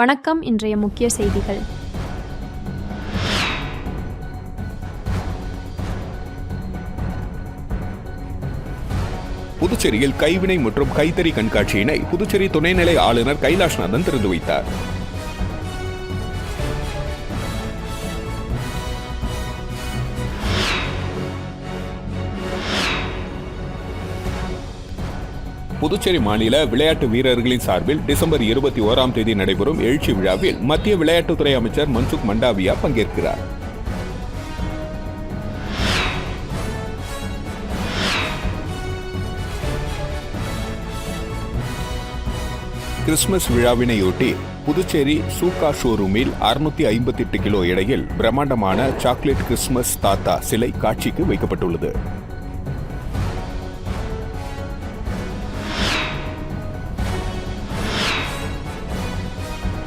வணக்கம். இன்றைய முக்கிய செய்திகள். புதுச்சேரியில் கைவினை மற்றும் கைத்தறி கண்காட்சியினை புதுச்சேரி துணைநிலை ஆளுநர் கைலாஷ்நாதன் திறந்து வைத்தார். புதுச்சேரி மாநில விளையாட்டு வீரர்களின் சார்பில் டிசம்பர் 21 நடைபெறும் எழுச்சி விழாவில் மத்திய விளையாட்டுத்துறை அமைச்சர் மன்சுக் மண்டாவியா பங்கேற்கிறார். கிறிஸ்துமஸ் விழாவினையொட்டி புதுச்சேரி சூகா ஷோரூமில் 658 கிலோ எடையில் பிரம்மாண்டமான சாக்லேட் கிறிஸ்துமஸ் தாத்தா சிலை காட்சிக்கு வைக்கப்பட்டுள்ளது.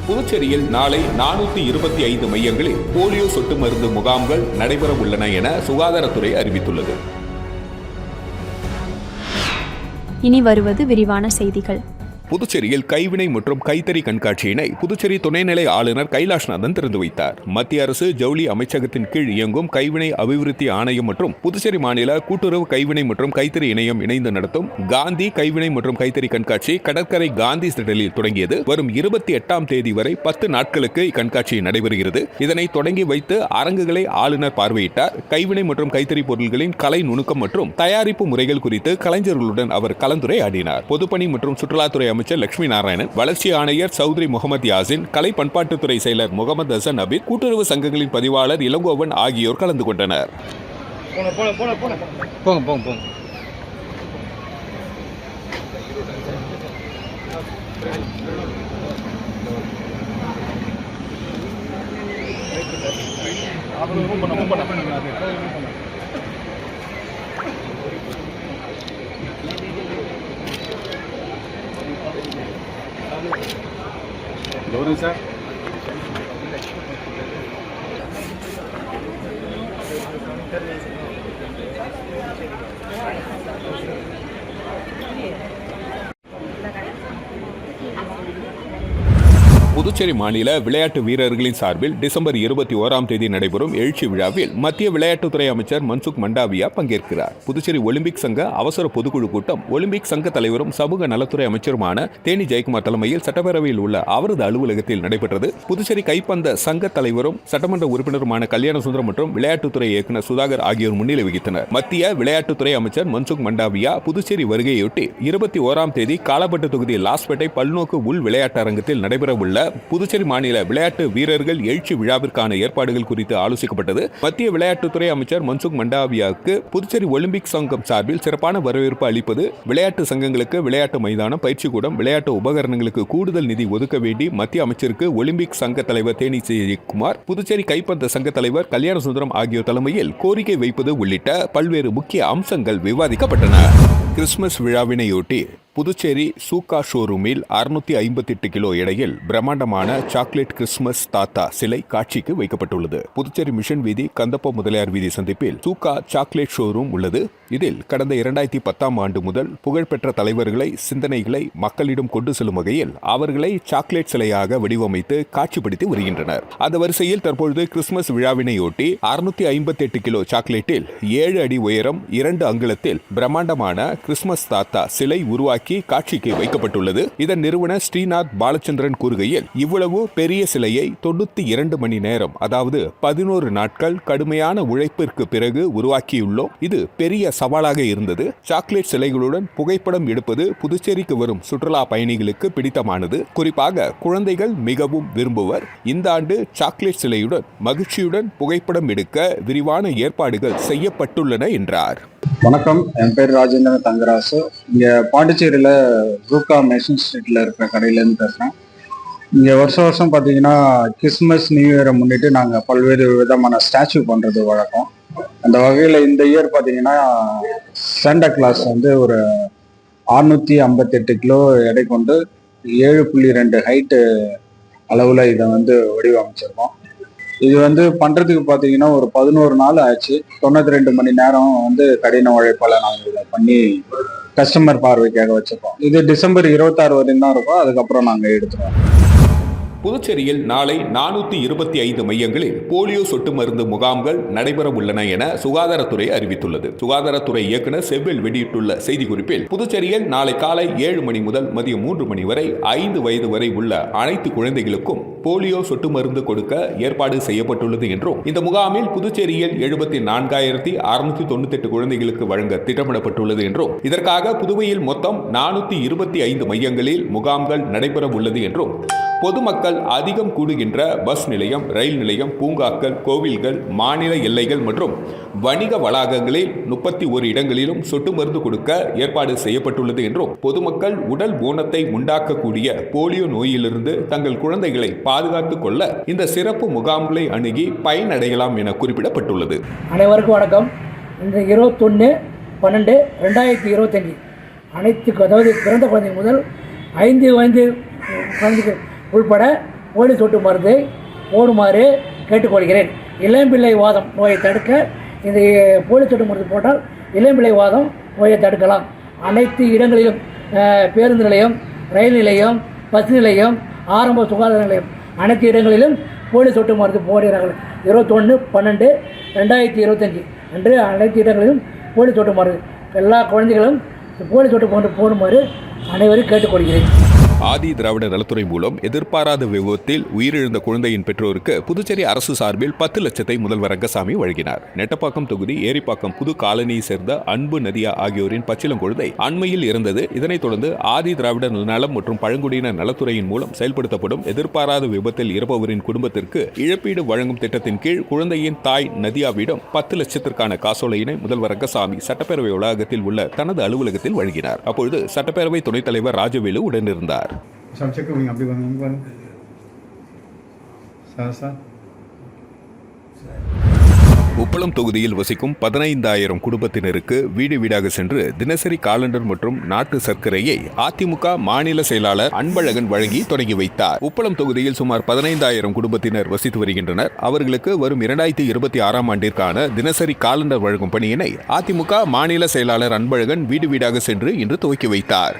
புதுச்சேரியில் நாளை 425 மையங்களில் போலியோ சொட்டு மருந்து முகாம்கள் நடைபெற உள்ளன என சுகாதாரத்துறை அறிவித்துள்ளது. இனி வருவது விரிவான செய்திகள். புதுச்சேரியில் கைவினை மற்றும் கைத்தறி கண்காட்சியினை புதுச்சேரி துணைநிலை ஆளுநர் கைலாஷ்நாதன் திறந்து வைத்தார். மத்திய அரசு ஜவுளி அமைச்சகத்தின் கீழ் இயங்கும் கைவினை அபிவிருத்தி ஆணையம் மற்றும் புதுச்சேரி மாநில கூட்டுறவு கைவினை மற்றும் கைத்தறி இணையம் இணைந்து நடத்தும் காந்தி கைவினை மற்றும் கைத்தறி கண்காட்சி கடற்கரை காந்தி திடலில் தொடங்கியது. வரும் 28ஆம் தேதி வரை 10 நாட்களுக்கு இக்கண்காட்சி நடைபெறுகிறது. இதனை தொடங்கி வைத்து அரங்குகளை ஆளுநர் பார்வையிட்டார். கைவினை மற்றும் கைத்தறி பொருட்களின் கலை நுணுக்கம் மற்றும் தயாரிப்பு முறைகள் குறித்து கலைஞர்களுடன் அவர் கலந்துரையாடினார். பொதுப்பணி மற்றும் சுற்றுலாத்துறை அமைச்சர் லட்சுமி நாராயணன், வளர்ச்சி ஆணையர் சௌத்ரி முகமது யாசின், கலை பண்பாட்டுத்துறை செயலர் முகமது ஹசன் அபீத், கூட்டுறவு சங்கங்களின் பதிவாளர் இளங்கோவன் ஆகியோர் கலந்து கொண்டனர். சார் புதுச்சேரி மாநில விளையாட்டு வீரர்களின் சார்பில் டிசம்பர் 21 நடைபெறும் எழுச்சி விழாவில் மத்திய விளையாட்டுத்துறை அமைச்சர் மன்சுக் மண்டாவியா பங்கேற்கிறார். புதுச்சேரி ஒலிம்பிக் சங்க அவசர பொதுக்குழு கூட்டம் ஒலிம்பிக் சங்க தலைவரும் சமூக நலத்துறை அமைச்சருமான தேனி ஜெயக்குமார் தலைமையில் சட்டப்பேரவையில் உள்ள அவரது அலுவலகத்தில் நடைபெற்றது. புதுச்சேரி கைப்பந்த சங்க தலைவரும் சட்டமன்ற உறுப்பினருமான கல்யாண சுந்தரம் மற்றும் விளையாட்டுத்துறை இயக்குநர் சுதாகர் ஆகியோர் முன்னிலை வகித்தனர். மத்திய விளையாட்டுத்துறை அமைச்சர் மன்சுக் மண்டாவியா புதுச்சேரி வருகையொட்டி 21ஆம் தேதி காலாப்பட்டு தொகுதி லாஸ்பேட்டை பல்நோக்கு உள் விளையாட்டு அரங்கத்தில் நடைபெறவுள்ள புதுச்சேரி மாநில விளையாட்டு வீரர்கள் எழுச்சி விழாவிற்கான ஏற்பாடுகள் குறித்து ஆலோசிக்கப்பட்டது. மத்திய விளையாட்டுத்துறை அமைச்சர் மன்சுக் மண்டாவியாவுக்கு புதுச்சேரி ஒலிம்பிக் சங்கம் சார்பில் சிறப்பான வரவேற்பு அளிப்பது, விளையாட்டு சங்கங்களுக்கு விளையாட்டு மைதானம், பயிற்சி கூடம், விளையாட்டு உபகரணங்களுக்கு கூடுதல் நிதி ஒதுக்க வேண்டி மத்திய அமைச்சருக்கு ஒலிம்பிக் சங்க தலைவர் தேனி ஜெயக்குமார், புதுச்சேரி கைப்பந்த சங்க தலைவர் கல்யாண சுந்தரம் ஆகியோர் தலைமையில் கோரிக்கை வைப்பது உள்ளிட்ட பல்வேறு முக்கிய அம்சங்கள் விவாதிக்கப்பட்டன. கிறிஸ்துமஸ் விழாவினையொட்டி புதுச்சேரி சூகா ஷோரூமில் 658 கிலோ எடையில் பிரம்மாண்டமான சாக்லேட் கிறிஸ்துமஸ் தாத்தா சிலை காட்சிக்கு வைக்கப்பட்டுள்ளது. புதுச்சேரி மிஷன் வீதி, கந்தப்ப முதலியார் வீதி சந்திப்பில் சூகா சாக்லேட் ஷோரூம் உள்ளது. இதில் கடந்த 2010ஆம் ஆண்டு முதல் புகழ்பெற்ற தலைவர்களை, சிந்தனைகளை மக்களிடம் கொண்டு செல்லும் வகையில் அவர்களை சாக்லேட் சிலையாக வடிவமைத்து காட்சிப்படுத்தி வருகின்றனர். அந்த வரிசையில் தற்பொழுது கிறிஸ்துமஸ் விழாவினையொட்டி 658 கிலோ சாக்லேட்டில் 7 அடி உயரம் 2 அங்குலத்தில் பிரம்மாண்டமான கிறிஸ்துமஸ் தாத்தா சிலை உருவாக்கி காட்சிக்கு வைக்கப்பட்டுள்ளது. இதன் நிறுவனர் ஸ்ரீநாத் பாலச்சந்திரன் கூறுகையில், இவ்வளவு பெரிய சிலையை 92 மணி நேரம், அதாவது 11 நாட்கள் கடுமையான உழைப்பிற்கு பிறகு உருவாக்கியுள்ளோம். இது பெரிய சவாலாக இருந்தது. சாக்லேட் சிலைகளுடன் புகைப்படம் எடுப்பது புதுச்சேரிக்கு வரும் சுற்றுலா பயணிகளுக்கு பிடித்தமானது. குறிப்பாக குழந்தைகள் மிகவும் விரும்புவர். இந்த ஆண்டு சாக்லேட் சிலையுடன் மகிழ்ச்சியுடன் புகைப்படம் எடுக்க விரிவான ஏற்பாடுகள் செய்யப்பட்டுள்ளன என்றார். வணக்கம், என் பேர் ராஜேந்திரன் தங்கராசு. இங்கே பாண்டிச்சேரியில் ரூகா மெஷின் ஸ்ட்ரீட்டில் இருக்கிற கடையிலேருந்து பேசுகிறேன். இங்கே வருஷம் பார்த்தீங்கன்னா கிறிஸ்மஸ் நியூ இயரை முன்னிட்டு நாங்கள் பல்வேறு விதமான ஸ்டாச்சு பண்ணுறது வழக்கம். அந்த வகையில் இந்த இயர் பார்த்தீங்கன்னா சாண்டா கிளாஸ் வந்து ஒரு 658 கிலோ எடை கொண்டு 7.2 ஹைட்டு அளவில் இதை வந்து வடிவமைச்சிருக்கோம். இது வந்து பண்றதுக்கு பாத்தீங்கன்னா ஒரு 11 நாள் ஆச்சு. 92 மணி நேரம் வந்து கடின உழைப்பால நாங்கள் இதை பண்ணி கஸ்டமர் பார்வைக்காக வச்சிருக்கோம். இது டிசம்பர் 26 வரையும் தான் இருக்கும். அதுக்கப்புறம் நாங்கள் எடுத்துருவோம். புதுச்சேரியில் நாளை 425 மையங்களில் போலியோ சொட்டு மருந்து முகாம்கள் நடைபெற உள்ளன என சுகாதாரத்துறை அறிவித்துள்ளது. சுகாதாரத்துறை இயக்குநர் செவ்வேல் வெளியிட்டுள்ள செய்திக்குறிப்பில், புதுச்சேரியில் நாளை காலை 7 மணி முதல் மதியம் 3 மணி வரை 5 வயது வரை உள்ள அனைத்து குழந்தைகளுக்கும் போலியோ சொட்டு மருந்து கொடுக்க ஏற்பாடு செய்யப்பட்டுள்ளது என்றும், இந்த முகாமில் புதுச்சேரியில் 74,698 குழந்தைகளுக்கு வழங்க திட்டமிடப்பட்டுள்ளது என்றும், இதற்காக புதுவையில் மொத்தம் 425 மையங்களில் முகாம்கள் நடைபெற உள்ளது என்றும், பொதுமக்கள் அதிகம் கூடுகின்ற பஸ் நிலையம், ரயில் நிலையம், பூங்காக்கள், கோவில்கள், மாநில எல்லைகள் மற்றும் வணிக வளாகங்களில் 31 இடங்களிலும் சொட்டு மருந்து கொடுக்க ஏற்பாடு செய்யப்பட்டுள்ளது என்றும், பொதுமக்கள் உடல் ஊனத்தை உண்டாக்கக்கூடிய போலியோ நோயிலிருந்து தங்கள் குழந்தைகளை பாதுகாத்துக் கொள்ள இந்த சிறப்பு முகாம்களை அணுகி பயனடையலாம் என குறிப்பிடப்பட்டுள்ளது. அனைவருக்கும் வணக்கம். இந்த 21/12/2025 அனைத்து, அதாவது பிறந்த குழந்தைகள் முதல் 5 வயது குழந்தைகள் உள்பட போலியோ சொட்டு மருந்தை போடுமாறு கேட்டுக்கொள்கிறேன். இளம்பிள்ளை வாதம் நோயை தடுக்க இந்த போலியோ சொட்டு மருந்து போட்டால் இளம்பிள்ளை வாதம் நோயை தடுக்கலாம். அனைத்து இடங்களிலும், பேருந்து நிலையம், ரயில் நிலையம், பஸ் நிலையம், ஆரம்ப சுகாதார நிலையம், அனைத்து இடங்களிலும் போலியோ சொட்டு மருந்து போடுகிறார்கள். 21/12/2025 அன்று அனைத்து இடங்களிலும் போலியோ சொட்டு மருந்து எல்லா குழந்தைகளும் போலியோ சொட்டு மருந்து போடுமாறு அனைவரும் கேட்டுக்கொள்கிறேன். ஆதி திராவிட நலத்துறை மூலம் எதிர்பாராத விபத்தில் உயிரிழந்த குழந்தையின் பெற்றோருக்கு புதுச்சேரி அரசு சார்பில் 10 லட்சத்தை முதல்வர் ரங்கசாமி வழங்கினார். நெட்டப்பாக்கம் தொகுதி ஏரிப்பாக்கம் புது காலனியை சேர்ந்த அன்பு நதியா ஆகியோரின் பச்சிளம் குழந்தை அண்மையில் இருந்தது. இதனைத் தொடர்ந்து ஆதி திராவிட நலம் மற்றும் பழங்குடியினர் நலத்துறையின் மூலம் செயல்படுத்தப்படும் எதிர்பாராத விபத்தில் இறப்பவரின் குடும்பத்திற்கு இழப்பீடு வழங்கும் திட்டத்தின் கீழ் குழந்தையின் தாய் நதியாவிடம் 10 லட்சத்திற்கான காசோலையினை முதல்வர் ரங்கசாமி சட்டப்பேரவை வளாகத்தில் உள்ள தனது அலுவலகத்தில் வழங்கினார். அப்பொழுது சட்டப்பேரவை துணைத் தலைவர் ராஜவேலு உடனிருந்தார். உப்பளம் தொகுதியில் வசிக்கும் 15,000 குடும்பத்தினருக்கு வீடு வீடாக சென்று தினசரி காலண்டர் மற்றும் நாட்டு சர்க்கரையை அதிமுக மாநில செயலாளர் அன்பழகன் வழங்கி தொடங்கி வைத்தார். உப்பளம் தொகுதியில் சுமார் 15,000 குடும்பத்தினர் வசித்து வருகின்றனர். அவர்களுக்கு வரும் 2026ஆம் ஆண்டிற்கான தினசரி காலண்டர் வழங்கும் பணியினை அதிமுக மாநில செயலாளர் அன்பழகன் வீடு வீடாக சென்று இன்று துவக்கி வைத்தார்.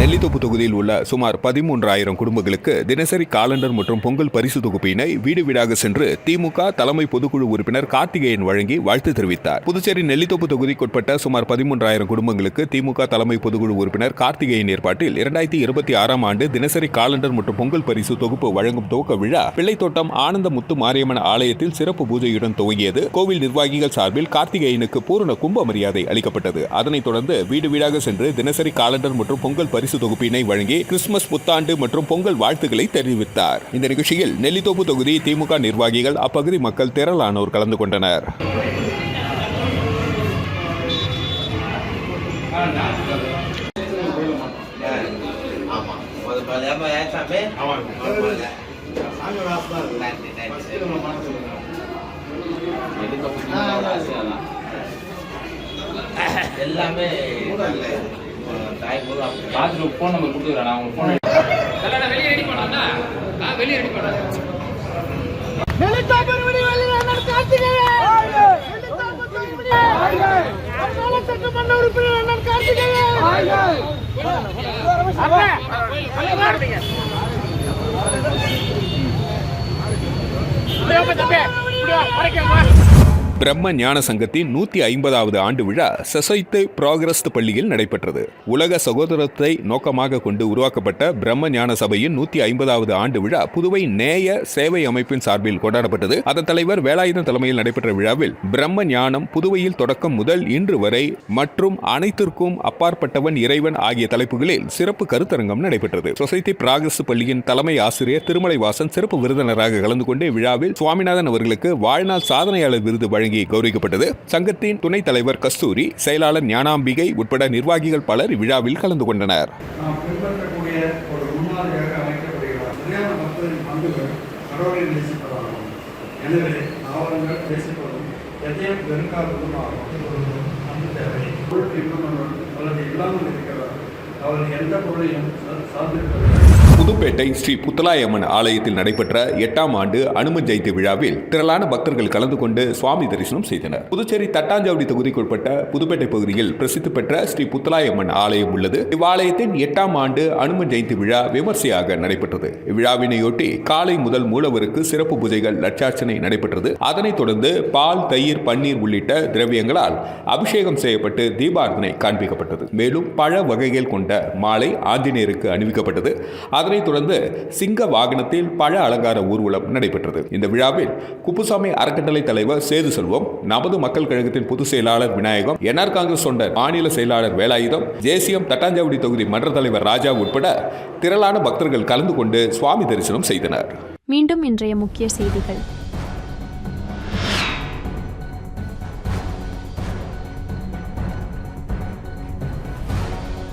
நெல்லித்தோப்பு தொகுதியில் உள்ள சுமார் 13,000 குடும்பங்களுக்கு தினசரி காலண்டர் மற்றும் பொங்கல் பரிசு தொகுப்பினை வீடு வீடாக சென்று திமுக தலைமை பொதுக்குழு உறுப்பினர் கார்த்திகேயன் வழங்கி வாழ்த்து தெரிவித்தார். புதுச்சேரி நெல்லித்தோப்பு தொகுதிக்குட்பட்ட சுமார் 13,000 குடும்பங்களுக்கு திமுக தலைமை பொதுக்குழு உறுப்பினர் கார்த்திகேயன் ஏற்பாட்டில் 2026ஆம் ஆண்டு தினசரி காலண்டர் மற்றும் பொங்கல் பரிசு தொகுப்பு வழங்கும் துவக்க விழா பிள்ளைத்தோட்டம் ஆனந்த முத்து மாரியம்மன் ஆலயத்தில் சிறப்பு பூஜையுடன் துவங்கியது. கோவில் நிர்வாகிகள் சார்பில் கார்த்திகேயனுக்கு பூரண கும்ப மரியாதை அளிக்கப்பட்டது. அதனைத் தொடர்ந்து வீடு வீடாக சென்று தினசரி காலண்டர் மற்றும் பொங்கல் பரிசு தொகுப்பினை வழங்கி கிறிஸ்துமஸ், புத்தாண்டு மற்றும் பொங்கல் வாழ்த்துக்களை தெரிவித்தார். இந்த நிகழ்ச்சியில் நெல்லித்தோப்பு தொகுதி திமுக நிர்வாகிகள், அப்பகுதி மக்கள் திரளானோர் கலந்து கொண்டனர். எல்லாமே போன் நம்பர் கொடுத்துக்கிறேன். நான் உங்களுக்கு போன் வெளியே ரெடி பண்ணா வெளியே ரெடி பண்ண பிரம்ம ஞான சங்கத்தின் 150வது ஆண்டு விழா சொசைட்டி ப்ராக்ரஸ் பள்ளியில் நடைபெற்றது. உலக சகோதரத்தை நோக்கமாக கொண்டு உருவாக்கப்பட்ட பிரம்ம ஞான சபையின் 150வது ஆண்டு விழா புதுவை நேய சேவை அமைப்பின் சார்பில் கொண்டாடப்பட்டது. அதன் தலைவர் வேலாயுதன் தலைமையில் நடைபெற்ற விழாவில் பிரம்ம ஞானம் புதுவையில் தொடக்கம் முதல் இன்று வரை மற்றும் அனைத்திற்கும் அப்பாற்பட்டவன் இறைவன் ஆகிய தலைப்புகளில் சிறப்பு கருத்தரங்கம் நடைபெற்றது. சொசைட்டி ப்ராக்ரஸ் பள்ளியின் தலைமை ஆசிரியர் திருமலைவாசன் சிறப்பு விருந்தினராக கலந்து கொண்டு விழாவில் சுவாமிநாதன் அவர்களுக்கு வாழ்நாள் சாதனையாளர் விருது வழங்கி கௌரவிக்கப்பட்டது. சங்கத்தின் துணைத் தலைவர் கஸ்தூரி, செயலாளர் ஞானாம்பிகை உட்பட நிர்வாகிகள் பலர் விழாவில் கலந்து கொண்டனர். இல்லாமல் இருக்கிறார். அவர் எந்த பொருளையும் சார்ந்திருக்கிறது. புதுப்பேட்டை ஸ்ரீ புத்தலாயம்மன் ஆலயத்தில் நடைபெற்ற 8ஆம் ஆண்டு அனுமன் ஜெயந்தி விழாவில் திரளான பக்தர்கள் கலந்து கொண்டு சுவாமி தரிசனம் செய்தனர். புதுச்சேரி தட்டாஞ்சாவடி தொகுதிக்குட்பட்ட புதுப்பேட்டை பகுதியில் பிரசித்தி பெற்ற ஸ்ரீ புத்தலாயம்மன் ஆலயம் உள்ளது. இவ்வாலயத்தின் 8ஆம் ஆண்டு அனுமன் ஜெயந்தி விழா விமர்சையாக நடைபெற்றது. இவ்விழாவினையொட்டி காலை முதல் மூலவருக்கு சிறப்பு பூஜைகள் லட்சார்ச்சனை நடைபெற்றது. அதனைத் தொடர்ந்து பால், தயிர், பன்னீர் உள்ளிட்ட திரவியங்களால் அபிஷேகம் செய்யப்பட்டு தீபாரதனை காண்பிக்கப்பட்டது. மேலும் பழ வகைகள் கொண்ட மாலை ஆஞ்சநேயருக்கு அணிவிக்கப்பட்டது. அதனைத் தொடர்ந்து சிங்க வாகனத்தில் பழ அலங்கார ஊர்வலம் நடைபெற்றது. இந்த விழாவில் குப்புசாமி அறக்கட்டளை தலைவர் சேது செல்வம், நமது மக்கள் கழகத்தின் பொதுச் செயலாளர் விநாயகம், என்ஆர் காங்கிரஸ் தொண்டர் மாநில செயலாளர் வேலாயுதம், ஜேசிஎம் தட்டாஞ்சாவடி தொகுதி மன்ற தலைவர் ராஜா உட்பட திரளான பக்தர்கள் கலந்து கொண்டு சுவாமி தரிசனம் செய்தனர். மீண்டும் இன்றைய முக்கிய செய்திகள்.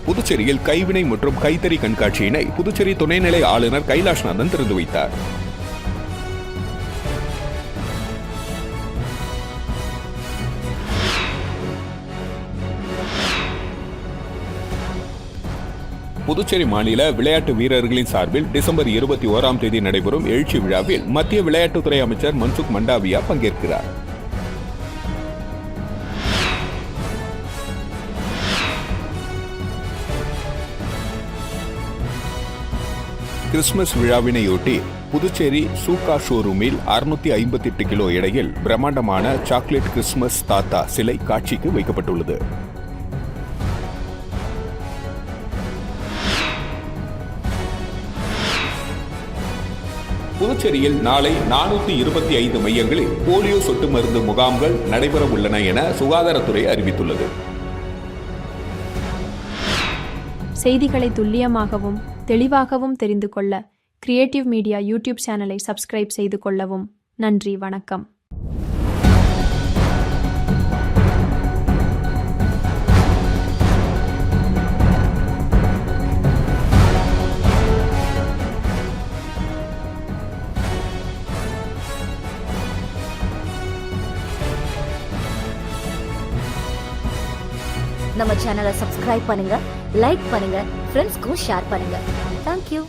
புதுச்சேரியில் கைவினை மற்றும் கைத்தறி கண்காட்சியினை புதுச்சேரி துணைநிலை ஆளுநர் கைலாஷ்நாதன் திறந்து வைத்தார். புதுச்சேரி மாநில விளையாட்டு வீரர்களின் சார்பில் டிசம்பர் 21ஆம் தேதி நடைபெறும் எழுச்சி விழாவில் மத்திய விளையாட்டுத்துறை அமைச்சர் மன்சுக் மண்டாவியா பங்கேற்கிறார். கிறிஸ்துமஸ் விழாவினையொட்டி புதுச்சேரி சூகா ஷோரூமில் 658 கிலோ எடையில் பிரம்மாண்டமான சாக்லேட் கிறிஸ்துமஸ் தாத்தா சிலை காட்சிக்கு வைக்கப்பட்டுள்ளது. புதுச்சேரியில் நாளை 425 மையங்களில் போலியோ சொட்டு மருந்து முகாம்கள் நடைபெற உள்ளன என சுகாதாரத்துறை அறிவித்துள்ளது. செய்திகளை துல்லியமாகவும் தெளிவாகவும் தெரிந்து கொள்ள கிரியேட்டிவ் மீடியா யூடியூப் சேனலை சப்ஸ்கிரைப் செய்து கொள்ளவும். நன்றி, வணக்கம். நம்ம சேனலை சப்ஸ்கிரைப் பண்ணுங்க, லைக் பண்ணுங்க, ஃப்ரெண்ட்ஸ்க்கும் ஷேர் பண்ணுங்க. தேங்க்யூ.